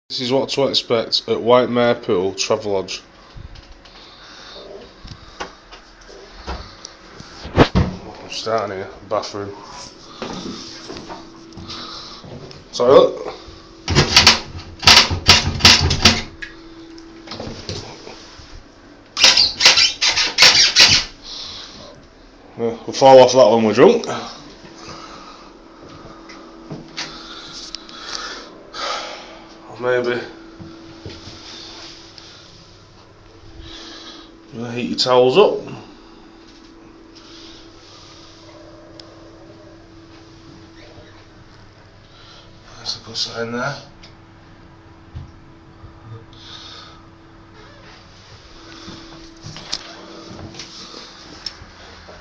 This is what to expect at Whitemare Pool Travelodge. I'm starting here, bathroom. Toilet. Yeah, we'll fall off that when we're drunk. Or maybe heat your towels up. There's a good sign there.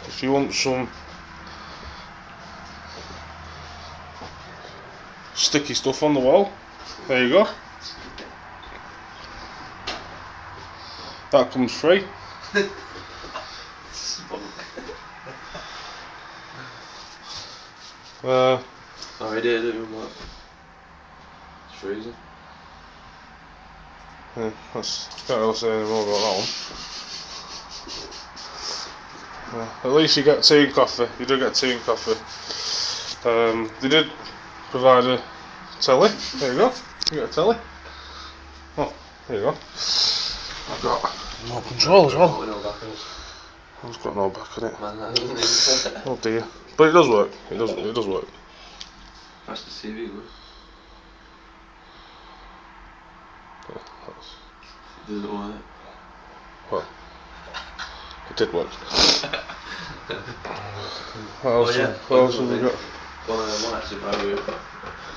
If you want some sticky stuff on the wall, there you go. That comes free. Sorry, dear, don't even work. It's freezing. Yeah, can't really say any more about that one. At least you get tea and coffee. You do get tea and coffee. They did provide a telly. There you go. You get a telly. Oh, there you go. I've got no control as well. It's got no back in it. Oh dear. But it does work. It does work. That's the TV work. Does it work? Well, it did work. What else have we got? One actually probably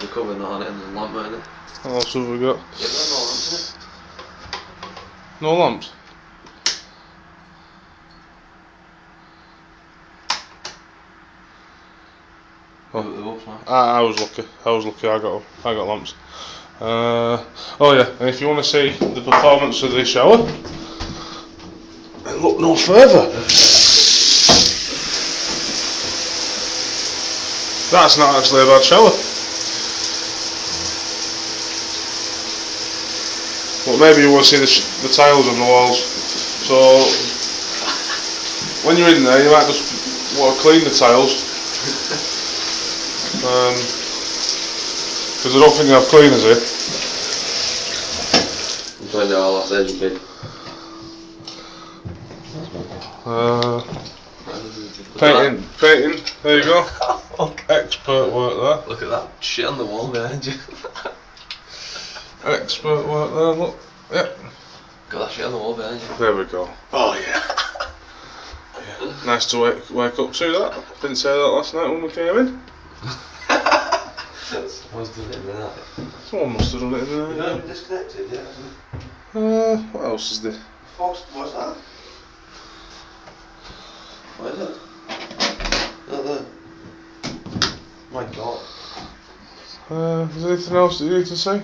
recovering that on it and there's a lamp behind it. What else have we got? Yeah, there's no lamps in it. No lamps? Oh. I was lucky. I got lamps. Oh yeah, and if you want to see the performance of the shower, look no further. That's not actually a bad shower. But maybe you want to see the tiles on the walls. So when you're in there, you might just want to clean the tiles. Because I don't think they have cleaners here. I'm trying to do all that educate. Painting, there you go. Expert work there. Look at that shit on the wall behind you. Expert work there, look. Yep. Got that shit on the wall behind you. There we go. Oh yeah. Nice to wake up to that. Didn't say that last night when we came in. Someone's done it in the night. Someone must have done it in the night. You haven't disconnected yet, hasn't What else is there? Fox, what's that? What is it? Look there. My god. Is there anything else that you need to say?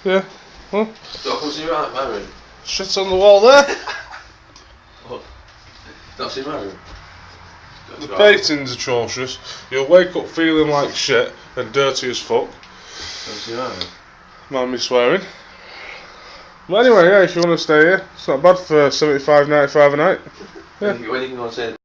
Yeah. Huh? So I can see right my room. Shit's on the wall there. What? Don't see my room. The painting's atrocious. You'll wake up feeling like shit and dirty as fuck. Don't see my room. Mind me swearing. But anyway, yeah, if you want to stay here, it's not bad for $75.95 a night. Yeah. When you can go and say